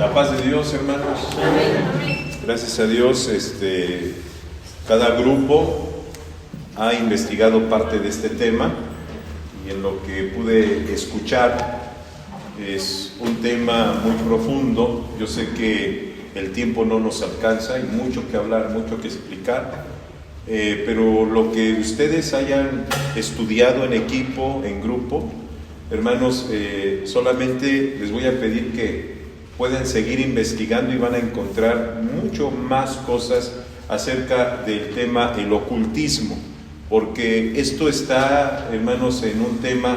La paz de Dios, hermanos. Gracias a Dios, cada grupo ha investigado parte de este tema y en lo que pude escuchar es un tema muy profundo. Yo sé que el tiempo no nos alcanza, hay mucho que hablar, mucho que explicar, pero lo que ustedes hayan estudiado en equipo, en grupo, hermanos, solamente les voy a pedir que puedan seguir investigando y van a encontrar mucho más cosas acerca del tema el ocultismo, porque esto está, hermanos, en un tema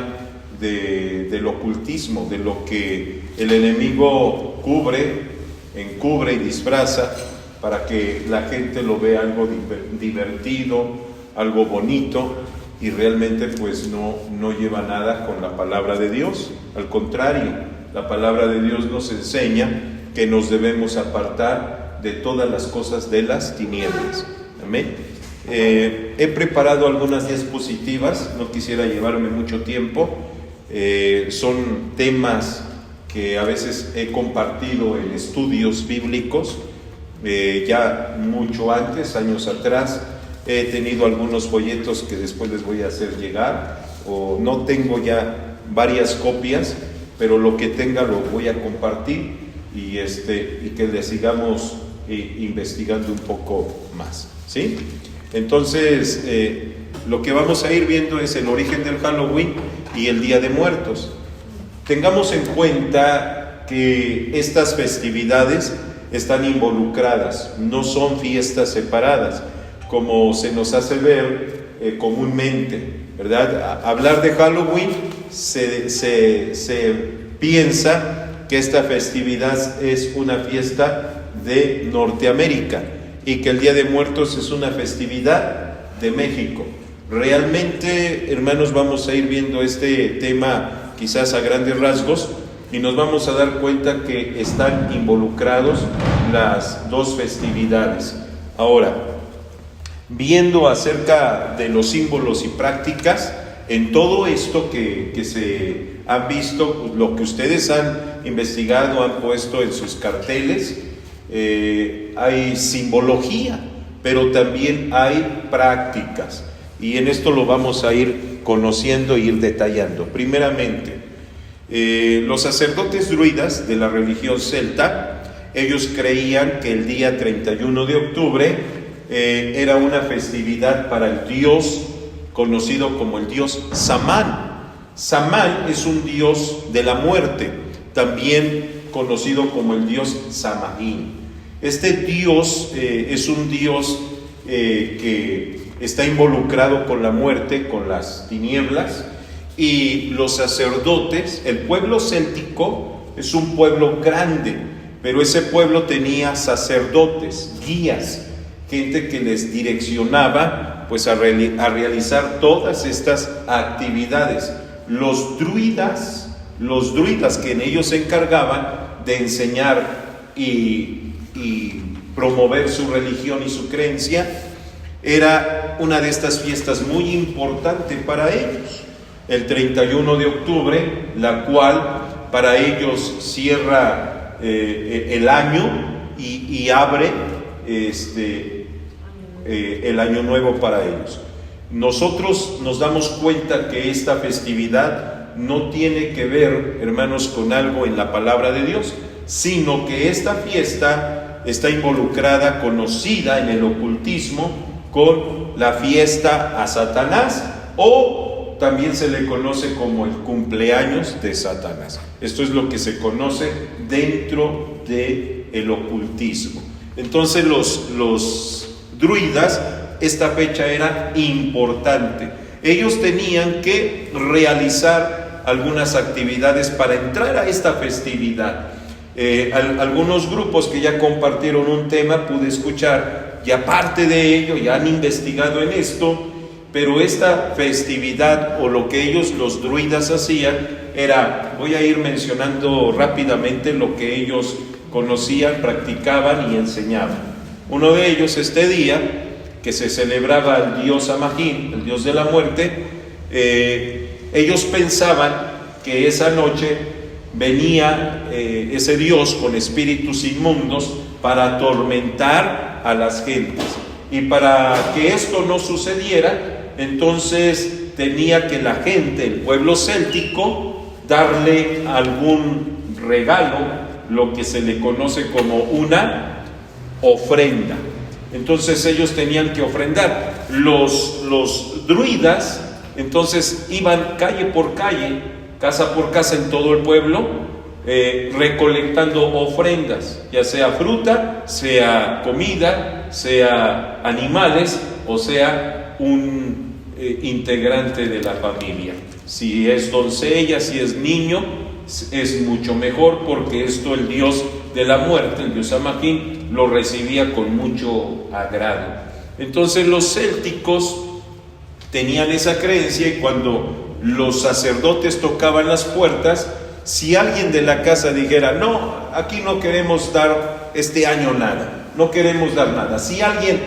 del ocultismo, de lo que el enemigo encubre y disfraza para que la gente lo vea algo divertido, algo bonito, y realmente pues no lleva nada con la palabra de Dios. Al contrario, la palabra de Dios nos enseña que nos debemos apartar de todas las cosas de las tinieblas. Amén. He preparado algunas diapositivas, no quisiera llevarme mucho tiempo. Son temas que a veces he compartido en estudios bíblicos, ya mucho antes, años atrás. He tenido algunos folletos que después les voy a hacer llegar, o no tengo ya varias copias, pero lo que tenga lo voy a compartir y que le sigamos investigando un poco más, ¿sí? Entonces, lo que vamos a ir viendo es el origen del Halloween y el Día de Muertos. Tengamos en cuenta que estas festividades están involucradas, no son fiestas separadas, como se nos hace ver comúnmente, ¿verdad? Hablar de Halloween se piensa que esta festividad es una fiesta de Norteamérica y que el Día de Muertos es una festividad de México. Realmente, hermanos, vamos a ir viendo este tema quizás a grandes rasgos y nos vamos a dar cuenta que están involucrados las dos festividades. Ahora, viendo acerca de los símbolos y prácticas, en todo esto que se han visto, lo que ustedes han investigado, han puesto en sus carteles, hay simbología, pero también hay prácticas, y en esto lo vamos a ir conociendo e ir detallando. Primeramente, los sacerdotes druidas de la religión celta, ellos creían que el día 31 de octubre era una festividad para el dios conocido como el dios Samán. Samán es un dios de la muerte, también conocido como el dios Samaín. Este dios es un dios que está involucrado con la muerte, con las tinieblas, y los sacerdotes, el pueblo céltico es un pueblo grande, pero ese pueblo tenía sacerdotes, guías, gente que les direccionaba pues a realizar todas estas actividades. Los druidas que en ellos se encargaban de enseñar y promover su religión y su creencia, era una de estas fiestas muy importante para ellos, el 31 de octubre, la cual para ellos cierra el año y abre el año nuevo para ellos. Nosotros nos damos cuenta que esta festividad no tiene que ver, hermanos, con algo en la palabra de Dios, sino que esta fiesta está involucrada, conocida en el ocultismo, con la fiesta a Satanás, o también se le conoce como el cumpleaños de Satanás. Esto es lo que se conoce dentro del ocultismo. Entonces los druidas, esta fecha era importante. Ellos tenían que realizar algunas actividades para entrar a esta festividad. Algunos grupos que ya compartieron un tema pude escuchar, y aparte de ello ya han investigado en esto, pero esta festividad, o lo que ellos, los druidas, hacían era, voy a ir mencionando rápidamente lo que ellos conocían, practicaban y enseñaban. Uno de ellos, este día que se celebraba al dios Samaín, el dios de la muerte, ellos pensaban que esa noche venía ese Dios con espíritus inmundos para atormentar a las gentes. Y para que esto no sucediera, entonces tenía que la gente, el pueblo céltico, darle algún regalo, lo que se le conoce como una ofrenda. Entonces ellos tenían que ofrendar. Los druidas entonces iban calle por calle, casa por casa en todo el pueblo, recolectando ofrendas, ya sea fruta, sea comida, sea animales, o sea un integrante de la familia. Si es doncella, si es niño, es mucho mejor, porque esto el dios de la muerte, el dios Samhain, lo recibía con mucho agrado. Entonces los célticos tenían esa creencia, y cuando los sacerdotes tocaban las puertas, si alguien de la casa dijera: no, aquí no queremos dar este año nada, no queremos dar nada. Si alguien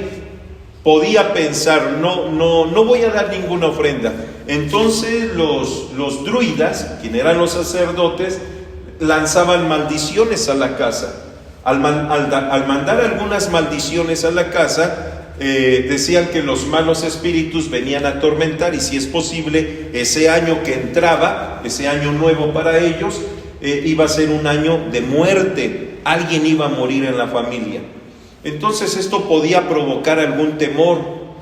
podía pensar: no voy a dar ninguna ofrenda, entonces los druidas, quienes eran los sacerdotes, lanzaban maldiciones a la casa. Al mandar algunas maldiciones a la casa, decían que los malos espíritus venían a atormentar, y si es posible, ese año que entraba, ese año nuevo para ellos, iba a ser un año de muerte. Alguien iba a morir en la familia. Entonces esto podía provocar algún temor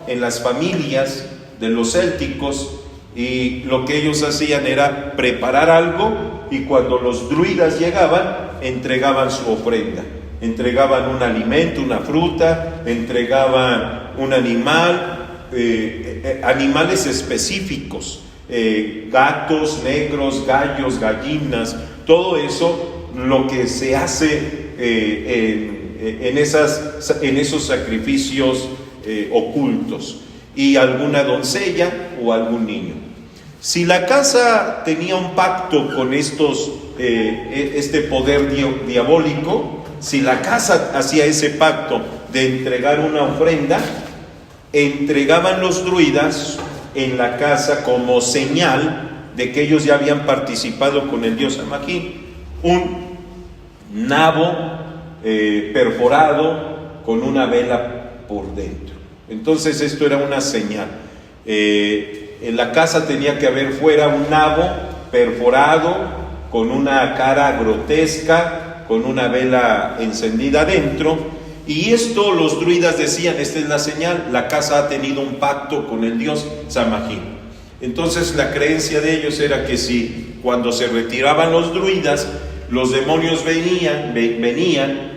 en las familias de los célticos, y lo que ellos hacían era preparar algo, y cuando los druidas llegaban, entregaban su ofrenda. Entregaban un alimento, una fruta, entregaban un animal, animales específicos, gatos negros, gallos, gallinas, todo eso, lo que se hace en esos sacrificios ocultos, y alguna doncella o algún niño. Si la casa tenía un pacto con este poder diabólico, si la casa hacía ese pacto de entregar una ofrenda, entregaban los druidas en la casa, como señal de que ellos ya habían participado con el dios Samhain, un nabo perforado con una vela por dentro. Entonces esto era una señal. En la casa tenía que haber fuera un nabo perforado con una cara grotesca, con una vela encendida adentro, y esto los druidas decían: esta es la señal, la casa ha tenido un pacto con el dios Samhain. Entonces la creencia de ellos era que si cuando se retiraban los druidas, los demonios venían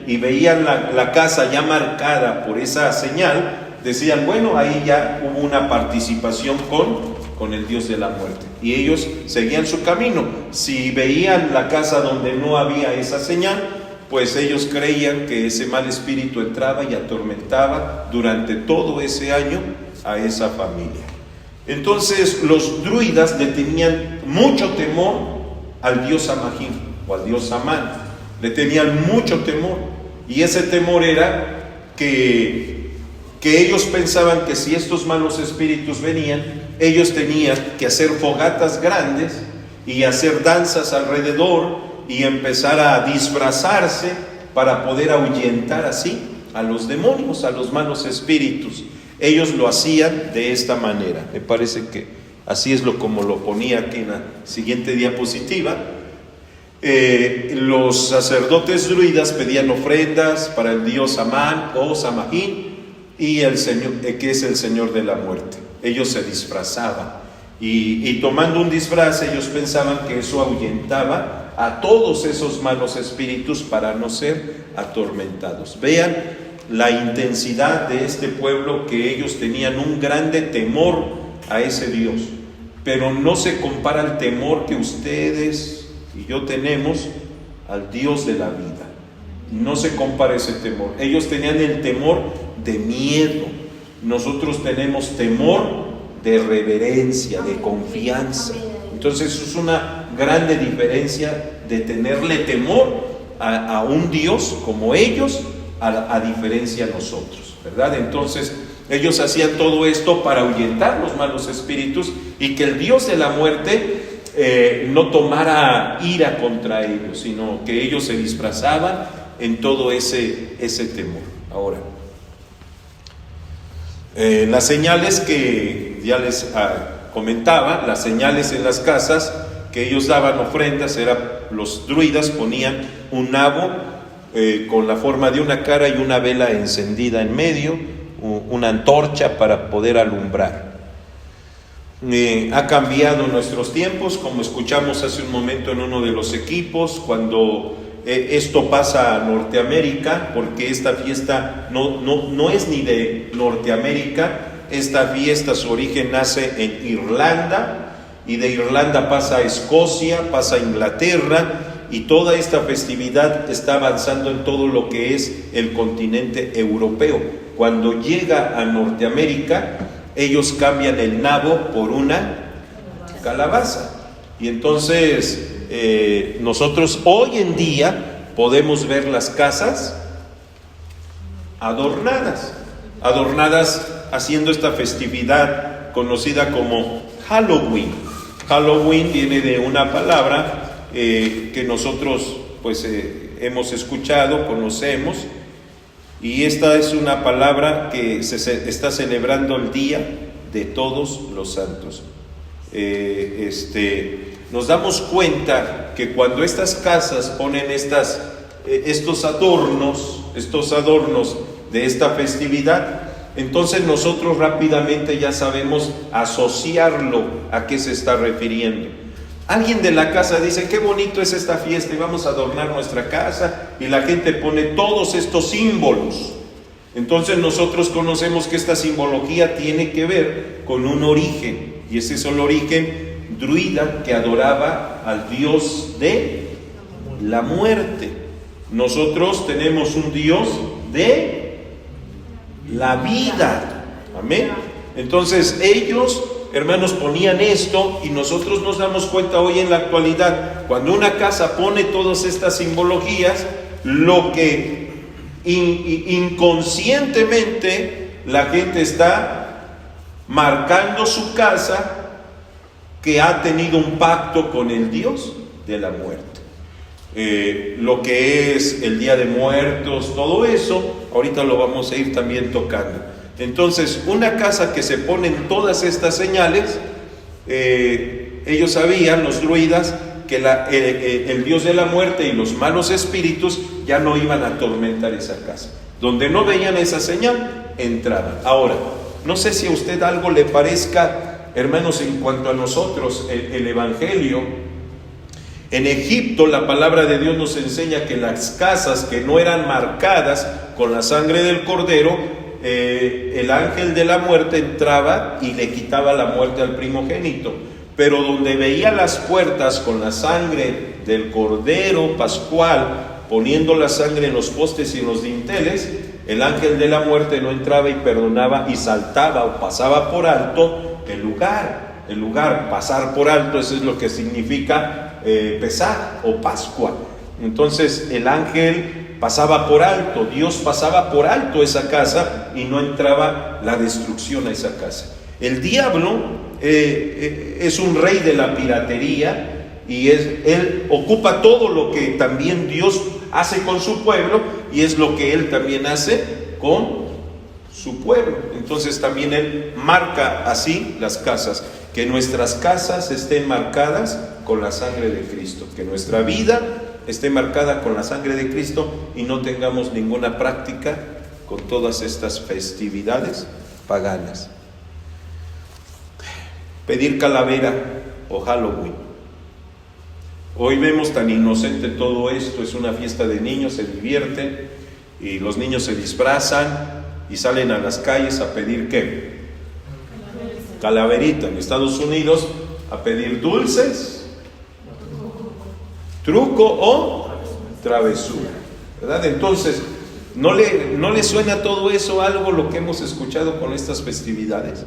y veían la casa ya marcada por esa señal, decían: bueno, ahí ya hubo una participación con el dios de la muerte, y ellos seguían su camino. Si veían la casa donde no había esa señal, pues ellos creían que ese mal espíritu entraba y atormentaba durante todo ese año a esa familia. Entonces los druidas le tenían mucho temor al dios Samhain o al dios Samán, le tenían mucho temor, y ese temor era que ellos pensaban que si estos malos espíritus venían, ellos tenían que hacer fogatas grandes y hacer danzas alrededor y empezar a disfrazarse para poder ahuyentar así a los demonios, a los malos espíritus. Ellos lo hacían de esta manera. Me parece que así es como lo ponía aquí en la siguiente diapositiva. Los sacerdotes druidas pedían ofrendas para el dios Samán o Samhain, y el Señor, que es el Señor de la muerte. Ellos se disfrazaban, y tomando un disfraz, ellos pensaban que eso ahuyentaba a todos esos malos espíritus para no ser atormentados. Vean la intensidad de este pueblo, que ellos tenían un grande temor a ese Dios, pero no se compara el temor que ustedes y yo tenemos al Dios de la vida. No se compara ese temor. Ellos tenían el temor de miedo, nosotros tenemos temor de reverencia, de confianza. Entonces es una grande diferencia de tenerle temor a un Dios como ellos, a diferencia de nosotros, ¿verdad? Entonces ellos hacían todo esto para ahuyentar los malos espíritus, y que el Dios de la muerte no tomara ira contra ellos, sino que ellos se disfrazaban en todo ese temor. Ahora, las señales que ya les comentaba, las señales en las casas que ellos daban ofrendas, los druidas ponían un nabo con la forma de una cara y una vela encendida en medio, una antorcha para poder alumbrar. Ha cambiado nuestros tiempos, como escuchamos hace un momento en uno de los equipos, cuando esto pasa a Norteamérica, porque esta fiesta no es ni de Norteamérica. Esta fiesta, su origen nace en Irlanda, y de Irlanda pasa a Escocia, pasa a Inglaterra, y toda esta festividad está avanzando en todo lo que es el continente europeo. Cuando llega a Norteamérica, ellos cambian el nabo por una calabaza. Y entonces nosotros hoy en día podemos ver las casas adornadas haciendo esta festividad conocida como Halloween. Halloween viene de una palabra que nosotros pues hemos escuchado, conocemos, y esta es una palabra que se está celebrando el Día de Todos los Santos. Nos damos cuenta que cuando estas casas ponen estos adornos de esta festividad, entonces nosotros rápidamente ya sabemos asociarlo a qué se está refiriendo. Alguien de la casa dice: qué bonito es esta fiesta y vamos a adornar nuestra casa, y la gente pone todos estos símbolos. Entonces nosotros conocemos que esta simbología tiene que ver con un origen, y ese es el origen druida que adoraba al dios de la muerte. Nosotros tenemos un dios de la vida. Amén. Entonces ellos, hermanos, ponían esto, y nosotros nos damos cuenta hoy en la actualidad, cuando una casa pone todas estas simbologías, lo que inconscientemente la gente está marcando su casa, que ha tenido un pacto con el Dios de la muerte. Lo que es el Día de Muertos, todo eso, ahorita lo vamos a ir también tocando. Entonces, una casa que se ponen todas estas señales, ellos sabían, los druidas, que el dios de la muerte y los malos espíritus ya no iban a atormentar esa casa. Donde no veían esa señal, entraban. Ahora, no sé si a usted algo le parezca, hermanos, en cuanto a nosotros, el Evangelio. En Egipto la palabra de Dios nos enseña que las casas que no eran marcadas con la sangre del cordero, el ángel de la muerte entraba y le quitaba la muerte al primogénito. Pero donde veía las puertas con la sangre del cordero pascual, poniendo la sangre en los postes y en los dinteles, el ángel de la muerte no entraba y perdonaba, y saltaba o pasaba por alto el lugar, pasar por alto, eso es lo que significa Pesaj o Pascua. Entonces el ángel pasaba por alto, Dios pasaba por alto esa casa, y no entraba la destrucción a esa casa. El diablo es un rey de la piratería, y él ocupa todo lo que también Dios hace con su pueblo, y es lo que él también hace con su pueblo. Entonces también él marca así las casas, que nuestras casas estén marcadas con la sangre de Cristo, que nuestra vida esté marcada con la sangre de Cristo, y no tengamos ninguna práctica con todas estas festividades paganas. Pedir calavera o Halloween. Hoy vemos tan inocente todo esto, es una fiesta de niños, se divierten, y los niños se disfrazan y salen a las calles a pedir ¿qué? Calaverita. En Estados Unidos a pedir dulces, truco o travesura, ¿verdad? Entonces, ¿no le suena todo eso algo lo que hemos escuchado con estas festividades?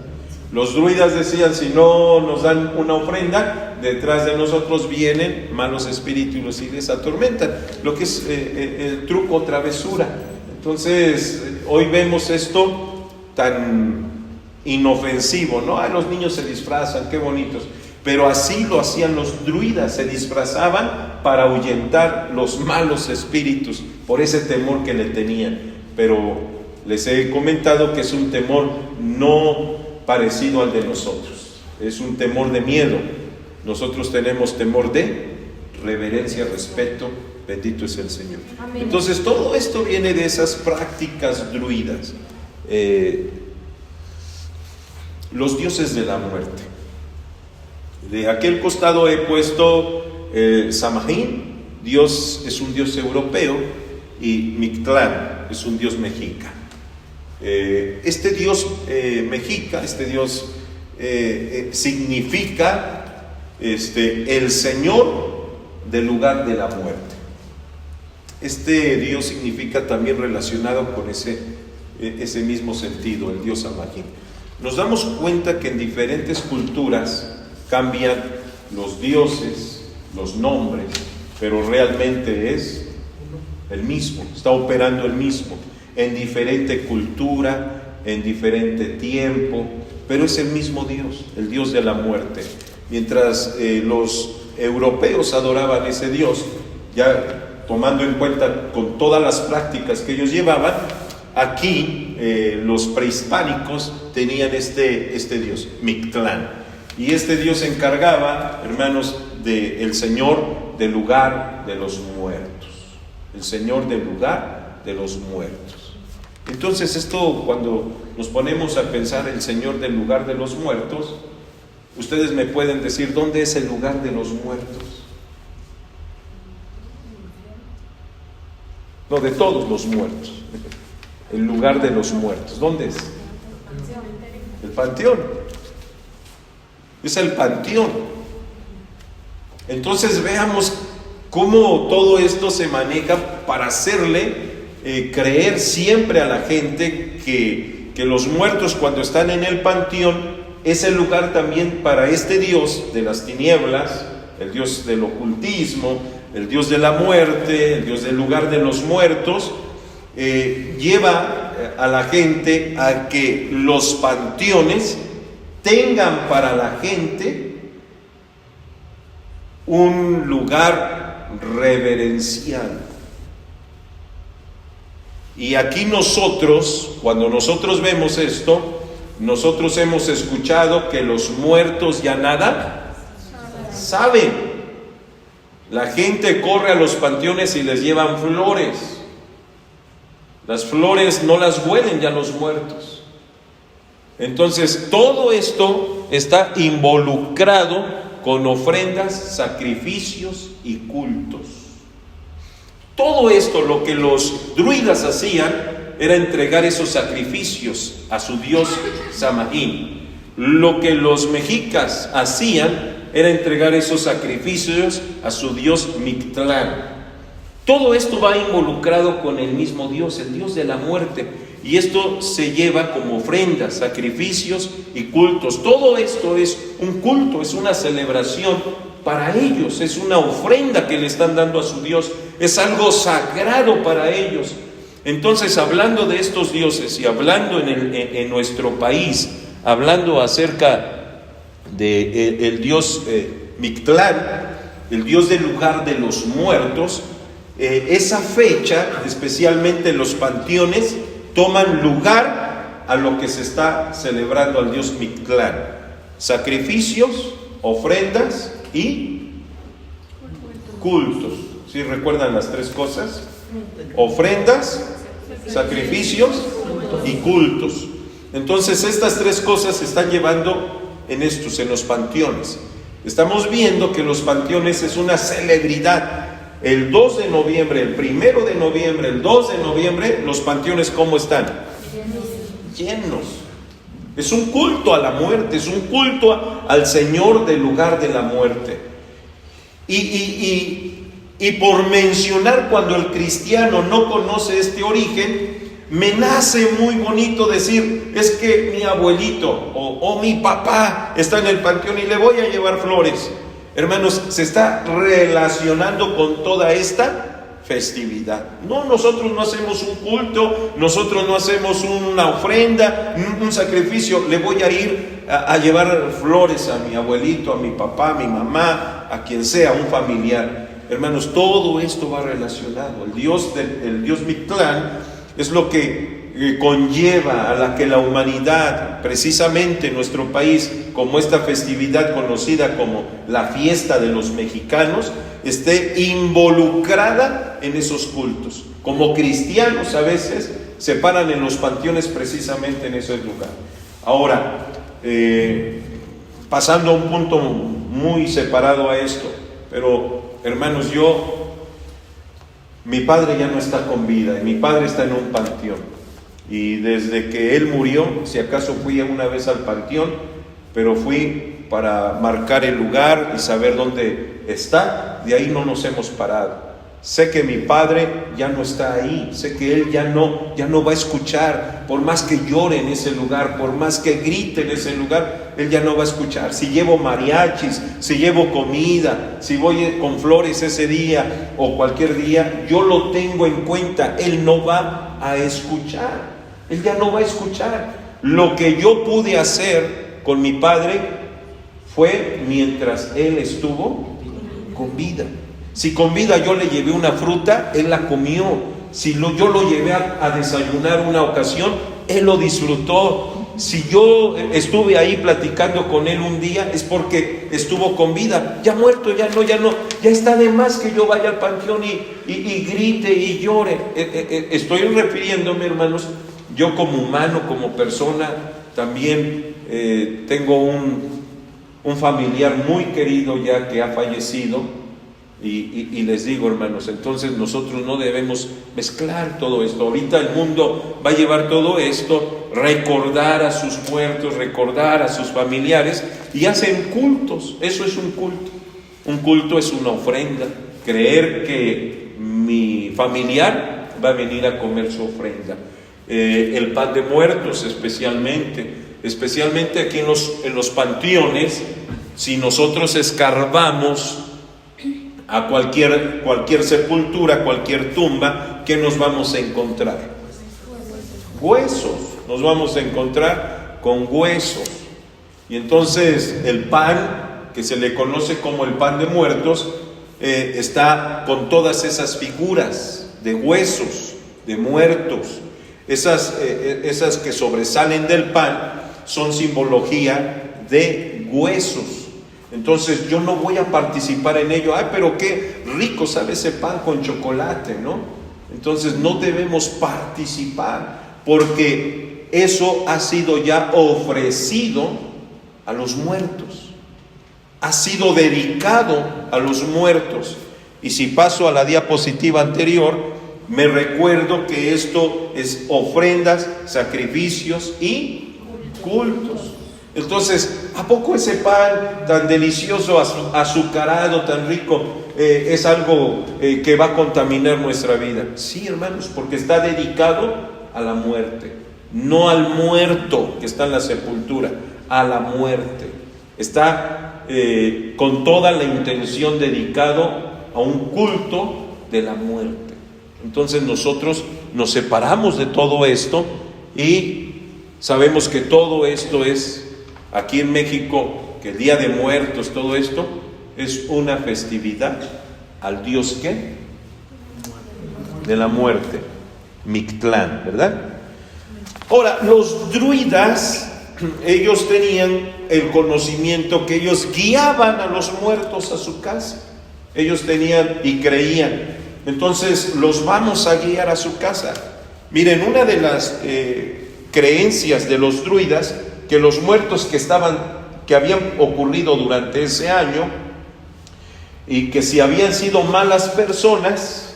Los druidas decían: si no nos dan una ofrenda, detrás de nosotros vienen malos espíritus y les atormentan. Lo que es el truco o travesura. Entonces, hoy vemos esto tan inofensivo, ¿no? Los niños se disfrazan, qué bonitos. pero así lo hacían los druidas, se disfrazaban para ahuyentar los malos espíritus, por ese temor que le tenían. Pero les he comentado que es un temor no parecido al de nosotros, es un temor de miedo. Nosotros tenemos temor de reverencia, respeto, bendito es el Señor. Amén. Entonces todo esto viene de esas prácticas druidas. Los dioses de la muerte. De aquel costado he puesto Samhain, Dios es un dios europeo, y Mictlán es un dios mexica. Este dios mexica, este dios significa el Señor del lugar de la muerte. Este dios significa también relacionado con ese mismo sentido, el dios Samhain. Nos damos cuenta que en diferentes culturas cambian los dioses, los nombres, pero realmente es el mismo, está operando el mismo, en diferente cultura, en diferente tiempo, pero es el mismo Dios, el Dios de la muerte. Mientras los europeos adoraban ese Dios, ya tomando en cuenta con todas las prácticas que ellos llevaban, aquí los prehispánicos tenían este Dios, Mictlán. Y este Dios se encargaba, hermanos, del Señor del lugar de los muertos. El Señor del lugar de los muertos. Entonces esto, cuando nos ponemos a pensar el Señor del lugar de los muertos, ustedes me pueden decir, ¿dónde es el lugar de los muertos? No, de todos los muertos. El lugar de los muertos. ¿Dónde es? El panteón. Es el panteón. Entonces veamos cómo todo esto se maneja para hacerle creer siempre a la gente que los muertos, cuando están en el panteón, es el lugar también para este Dios de las tinieblas, el Dios del ocultismo, el Dios de la muerte, el Dios del lugar de los muertos. Lleva a la gente a que los panteones tengan para la gente un lugar reverencial. Y aquí nosotros, cuando nosotros vemos esto, nosotros hemos escuchado que los muertos ya nada saben. La gente corre a los panteones y les llevan flores. Las flores no las huelen ya los muertos. Entonces, todo esto está involucrado con ofrendas, sacrificios y cultos. Todo esto, lo que los druidas hacían, era entregar esos sacrificios a su dios Samhain. Lo que los mexicas hacían era entregar esos sacrificios a su dios Mictlán. Todo esto va involucrado con el mismo Dios, el Dios de la muerte. Y esto se lleva como ofrendas, sacrificios y cultos. Todo esto es un culto, es una celebración para ellos, es una ofrenda que le están dando a su Dios, es algo sagrado para ellos. Entonces, hablando de estos dioses y hablando en nuestro país, hablando acerca de el dios Mictlán, el dios del lugar de los muertos, esa fecha, especialmente en los panteones, toman lugar a lo que se está celebrando al dios Mictlán: sacrificios, ofrendas y cultos. ¿Sí recuerdan las tres cosas? Ofrendas, sacrificios y cultos. Entonces estas tres cosas se están llevando en los panteones. Estamos viendo que los panteones es una celebridad. El 2 de noviembre, el 1 de noviembre, el 2 de noviembre, los panteones, ¿cómo están? Llenos. Es un culto a la muerte, es un culto al Señor del lugar de la muerte. Y por mencionar, cuando el cristiano no conoce este origen, me nace muy bonito decir, es que mi abuelito o mi papá está en el panteón y le voy a llevar flores. Hermanos, se está relacionando con toda esta festividad. No, nosotros no hacemos un culto, nosotros no hacemos una ofrenda, un sacrificio. Le voy a ir a llevar flores a mi abuelito, a mi papá, a mi mamá, a quien sea, un familiar. Hermanos, todo esto va relacionado. El Dios Mictlán es lo que conlleva a la que la humanidad, precisamente en nuestro país, como esta festividad conocida como la fiesta de los mexicanos, esté involucrada en esos cultos. Como cristianos a veces se paran en los panteones precisamente en ese lugar. Ahora, pasando a un punto muy separado a esto, pero hermanos, mi padre ya no está con vida, y mi padre está en un panteón, y desde que él murió, si acaso fui una vez al panteón, pero fui para marcar el lugar y saber dónde está. De ahí no nos hemos parado. Sé que mi padre ya no está ahí, sé que él ya no va a escuchar, por más que llore en ese lugar, por más que grite en ese lugar, él ya no va a escuchar. Si llevo mariachis, si llevo comida, si voy con flores ese día o cualquier día, yo lo tengo en cuenta. Él no va a escuchar, él ya no va a escuchar. Lo que yo pude hacer con mi padre fue mientras él estuvo con vida. Si con vida yo le llevé una fruta, él la comió. Si yo lo llevé a desayunar una ocasión, él lo disfrutó. Si yo estuve ahí platicando con él un día, es porque estuvo con vida. Ya muerto, ya está de más que yo vaya al panteón y grite y llore. Estoy refiriéndome, hermanos, yo como humano, como persona, también tengo un familiar muy querido ya que ha fallecido. Y les digo, hermanos, entonces nosotros no debemos mezclar todo esto. Ahorita el mundo va a llevar todo esto, recordar a sus muertos, recordar a sus familiares, y hacen cultos. Eso es un culto. Un culto es una ofrenda. Creer que mi familiar va a venir a comer su ofrenda. El pan de muertos especialmente aquí en los panteones, si nosotros escarbamos a cualquier sepultura, cualquier tumba, ¿qué nos vamos a encontrar? Huesos. Nos vamos a encontrar con huesos. Y entonces el pan, que se le conoce como el pan de muertos, está con todas esas figuras de huesos, de muertos. Esas que sobresalen del pan son simbología de huesos. Entonces yo no voy a participar en ello. Ay, pero qué rico sabe ese pan con chocolate, ¿no? Entonces no debemos participar, porque eso ha sido ya ofrecido a los muertos, ha sido dedicado a los muertos. Y si paso a la diapositiva anterior, me recuerdo que esto es ofrendas, sacrificios y cultos. Entonces, ¿a poco ese pan tan delicioso, azucarado, tan rico, es algo que va a contaminar nuestra vida? Sí, hermanos, porque está dedicado a la muerte, no al muerto que está en la sepultura, a la muerte. Está con toda la intención dedicado a un culto de la muerte. Entonces nosotros nos separamos de todo esto y sabemos que todo esto es, aquí en México, que el Día de Muertos, todo esto es una festividad al Dios ¿qué? De la muerte, Mictlán, ¿verdad? Ahora, los druidas, ellos tenían el conocimiento que ellos guiaban a los muertos a su casa. Ellos tenían y creían. Entonces, los vamos a guiar a su casa. Miren, una de las creencias de los druidas, que los muertos que habían ocurrido durante ese año, y que si habían sido malas personas,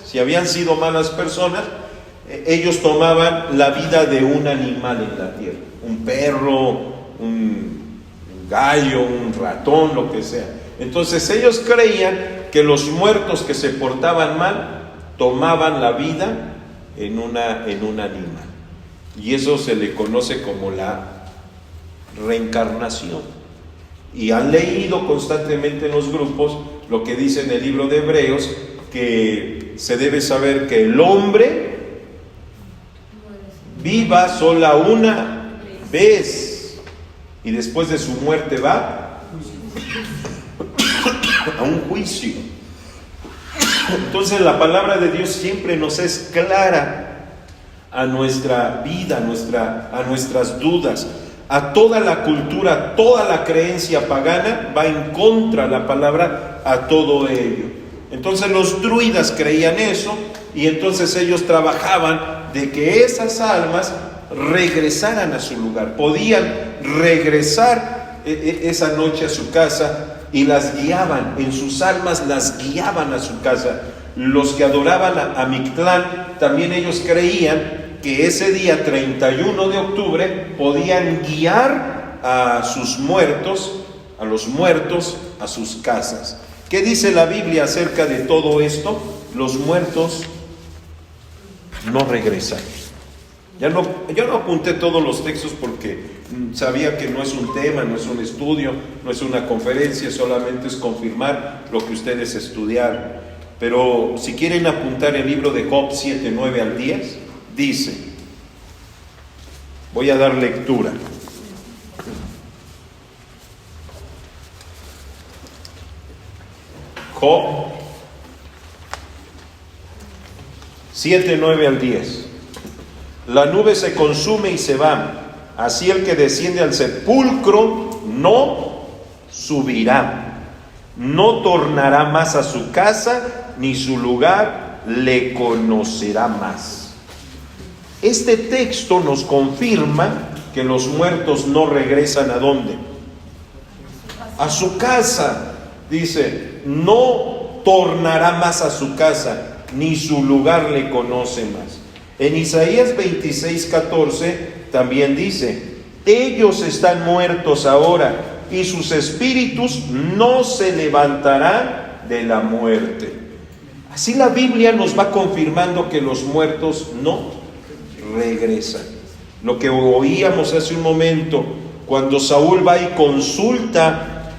ellos tomaban la vida de un animal en la tierra, un perro, un gallo, un ratón, lo que sea. Entonces ellos creían que los muertos que se portaban mal tomaban la vida en un animal, y eso se le conoce como la reencarnación. Y han leído constantemente en los grupos lo que dice en el libro de Hebreos, que se debe saber que el hombre viva sola una vez y después de su muerte va a un juicio. Entonces la palabra de Dios siempre nos es clara a nuestra vida, a nuestras dudas. A toda la cultura, toda la creencia pagana va en contra de la palabra a todo ello. Entonces los druidas creían eso, y entonces ellos trabajaban de que esas almas regresaran a su lugar. Podían regresar esa noche a su casa y las guiaban, en sus almas las guiaban a su casa. Los que adoraban a Mictlán, también ellos creían que ese día 31 de octubre podían guiar a sus muertos, a los muertos, a sus casas. ¿Qué dice la Biblia acerca de todo esto? Los muertos no regresan. Yo no apunté todos los textos porque sabía que no es un tema, no es un estudio, no es una conferencia, solamente es confirmar lo que ustedes estudiaron. Pero si quieren apuntar el libro de Job 7, 9 al 10, dice, voy a dar lectura. Job 7, 9 al 10. La nube se consume y se va, así el que desciende al sepulcro no subirá, no tornará más a su casa, ni su lugar le conocerá más. Este texto nos confirma que los muertos no regresan ¿a dónde? A su casa. Dice, no tornará más a su casa, ni su lugar le conoce más. En Isaías 26:14 también dice, ellos están muertos ahora, y sus espíritus no se levantarán de la muerte. Así la Biblia nos va confirmando que los muertos no regresan. Lo que oíamos hace un momento, cuando Saúl va y consulta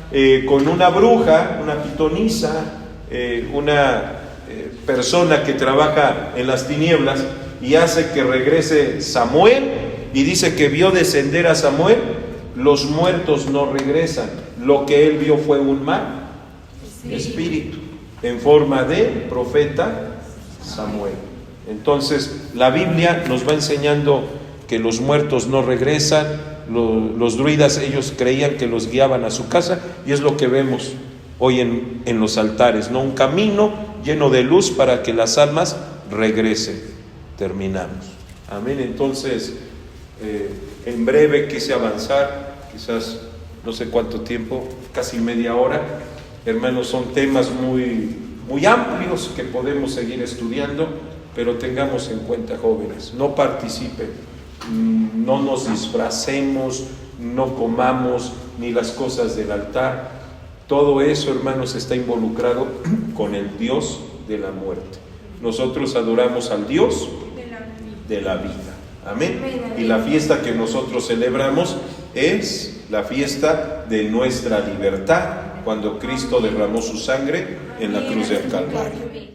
con una bruja, una pitonisa, una persona que trabaja en las tinieblas, y hace que regrese Samuel, y dice que vio descender a Samuel. Los muertos no regresan. Lo que él vio fue un mal espíritu en forma de profeta Samuel. Entonces la Biblia nos va enseñando que los muertos no regresan. Los druidas, ellos creían que los guiaban a su casa, y es lo que vemos hoy en los altares, ¿no? Un camino lleno de luz para que las almas regresen. Terminamos. Amén. Entonces, en breve quise avanzar, quizás no sé cuánto tiempo, casi media hora. Hermanos, son temas muy amplios que podemos seguir estudiando, pero tengamos en cuenta, jóvenes, no participen, no nos disfracemos, no comamos ni las cosas del altar. Todo eso, hermanos, está involucrado con el Dios de la muerte. Nosotros adoramos al Dios de la vida. Amén. Y la fiesta que nosotros celebramos es la fiesta de nuestra libertad, cuando Cristo derramó su sangre en la cruz del Calvario.